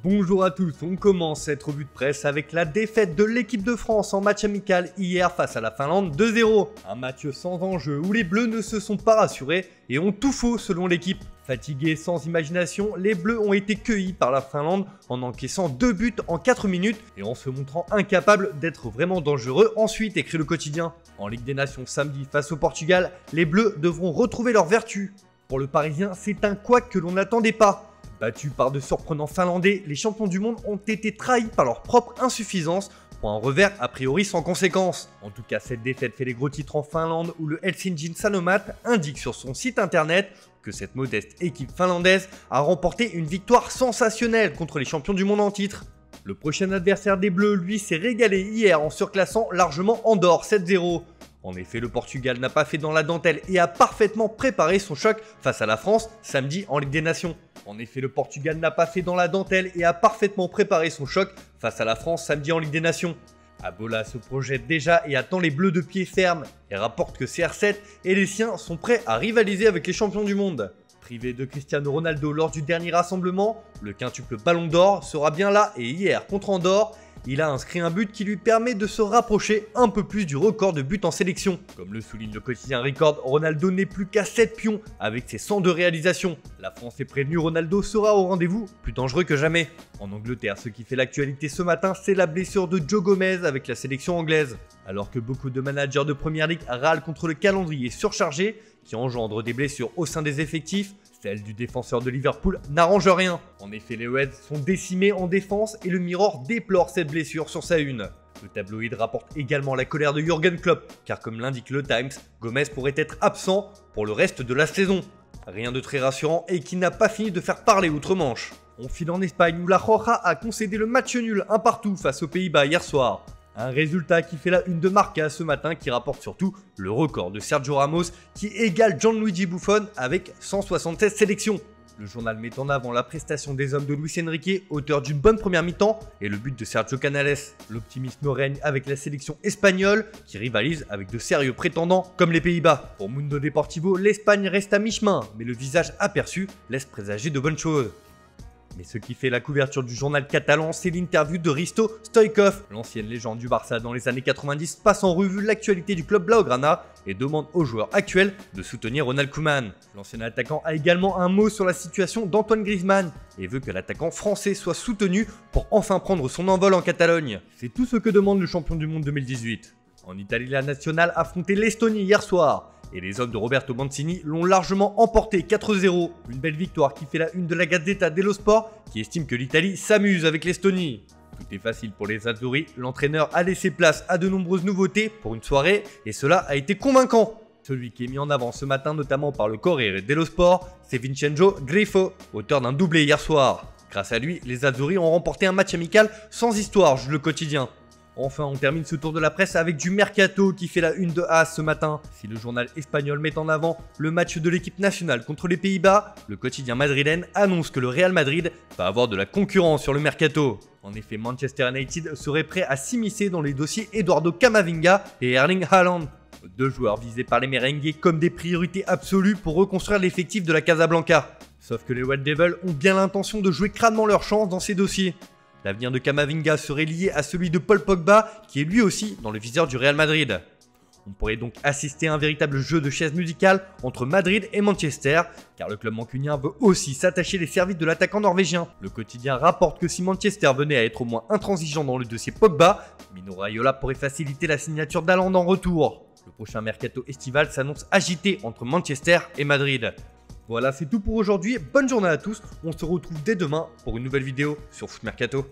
Bonjour à tous, on commence cette revue de presse avec la défaite de l'équipe de France en match amical hier face à la Finlande 2-0. Un match sans enjeu où les Bleus ne se sont pas rassurés et ont tout faux selon l'équipe. Fatigués sans imagination, les Bleus ont été cueillis par la Finlande en encaissant 2 buts en 4 minutes et en se montrant incapables d'être vraiment dangereux ensuite, écrit le quotidien. En Ligue des Nations samedi face au Portugal, les Bleus devront retrouver leur vertu. Pour le Parisien, c'est un couac que l'on n'attendait pas. Battus par de surprenants Finlandais, les champions du monde ont été trahis par leur propre insuffisance pour un revers a priori sans conséquence. En tout cas, cette défaite fait les gros titres en Finlande où le Helsingin Sanomat indique sur son site internet que cette modeste équipe finlandaise a remporté une victoire sensationnelle contre les champions du monde en titre. Le prochain adversaire des Bleus, lui, s'est régalé hier en surclassant largement Andorre 7-0. En effet, le Portugal n'a pas fait dans la dentelle et a parfaitement préparé son choc face à la France samedi en Ligue des Nations. Abola se projette déjà et attend les Bleus de pied ferme et rapporte que CR7 et les siens sont prêts à rivaliser avec les champions du monde. Privé de Cristiano Ronaldo lors du dernier rassemblement, le quintuple Ballon d'Or sera bien là et hier contre Andorre, il a inscrit un but qui lui permet de se rapprocher un peu plus du record de buts en sélection. Comme le souligne le quotidien Record, Ronaldo n'est plus qu'à 7 pions avec ses 102 réalisations. La France est prévenue, Ronaldo sera au rendez-vous, plus dangereux que jamais. En Angleterre, ce qui fait l'actualité ce matin, c'est la blessure de Joe Gomez avec la sélection anglaise. Alors que beaucoup de managers de Première Ligue râlent contre le calendrier surchargé qui engendre des blessures au sein des effectifs, celle du défenseur de Liverpool n'arrange rien. En effet, les Reds sont décimés en défense et le Mirror déplore cette blessure sur sa une. Le tabloïd rapporte également la colère de Jürgen Klopp, car comme l'indique le Times, Gomez pourrait être absent pour le reste de la saison. Rien de très rassurant et qui n'a pas fini de faire parler outre-Manche. On file en Espagne où la Roja a concédé le match nul 1-1 face aux Pays-Bas hier soir. Un résultat qui fait la une de Marca ce matin qui rapporte surtout le record de Sergio Ramos qui égale Gianluigi Buffon avec 176 sélections. Le journal met en avant la prestation des hommes de Luis Enrique, auteur d'une bonne première mi-temps, et le but de Sergio Canales. L'optimisme règne avec la sélection espagnole qui rivalise avec de sérieux prétendants comme les Pays-Bas. Pour Mundo Deportivo, l'Espagne reste à mi-chemin, mais le visage aperçu laisse présager de bonnes choses. Mais ce qui fait la couverture du journal catalan, c'est l'interview de Risto Stoichkov. L'ancienne légende du Barça dans les années 90 passe en revue l'actualité du club Blaugrana et demande aux joueurs actuels de soutenir Ronald Koeman. L'ancien attaquant a également un mot sur la situation d'Antoine Griezmann et veut que l'attaquant français soit soutenu pour enfin prendre son envol en Catalogne. C'est tout ce que demande le champion du monde 2018. En Italie, la nationale affrontait l'Estonie hier soir. Et les hommes de Roberto Mancini l'ont largement emporté 4-0. Une belle victoire qui fait la une de la Gazzetta dello Sport qui estime que l'Italie s'amuse avec l'Estonie. Tout est facile pour les Azzurri, l'entraîneur a laissé place à de nombreuses nouveautés pour une soirée et cela a été convaincant. Celui qui est mis en avant ce matin notamment par le Corriere dello Sport, c'est Vincenzo Grifo, auteur d'un doublé hier soir. Grâce à lui, les Azzurri ont remporté un match amical sans histoire, juge le quotidien. Enfin, on termine ce tour de la presse avec du Mercato qui fait la une de AS ce matin. Si le journal espagnol met en avant le match de l'équipe nationale contre les Pays-Bas, le quotidien madrilène annonce que le Real Madrid va avoir de la concurrence sur le Mercato. En effet, Manchester United serait prêt à s'immiscer dans les dossiers Eduardo Camavinga et Erling Haaland. Deux joueurs visés par les merengues comme des priorités absolues pour reconstruire l'effectif de la Casablanca. Sauf que les Red Devils ont bien l'intention de jouer crânement leur chance dans ces dossiers. L'avenir de Camavinga serait lié à celui de Paul Pogba, qui est lui aussi dans le viseur du Real Madrid. On pourrait donc assister à un véritable jeu de chaises musicales entre Madrid et Manchester, car le club mancunien veut aussi s'attacher les services de l'attaquant norvégien. Le quotidien rapporte que si Manchester venait à être au moins intransigeant dans le dossier Pogba, Mino Raiola pourrait faciliter la signature d'Haaland en retour. Le prochain mercato estival s'annonce agité entre Manchester et Madrid. Voilà, c'est tout pour aujourd'hui. Bonne journée à tous. On se retrouve dès demain pour une nouvelle vidéo sur Foot Mercato.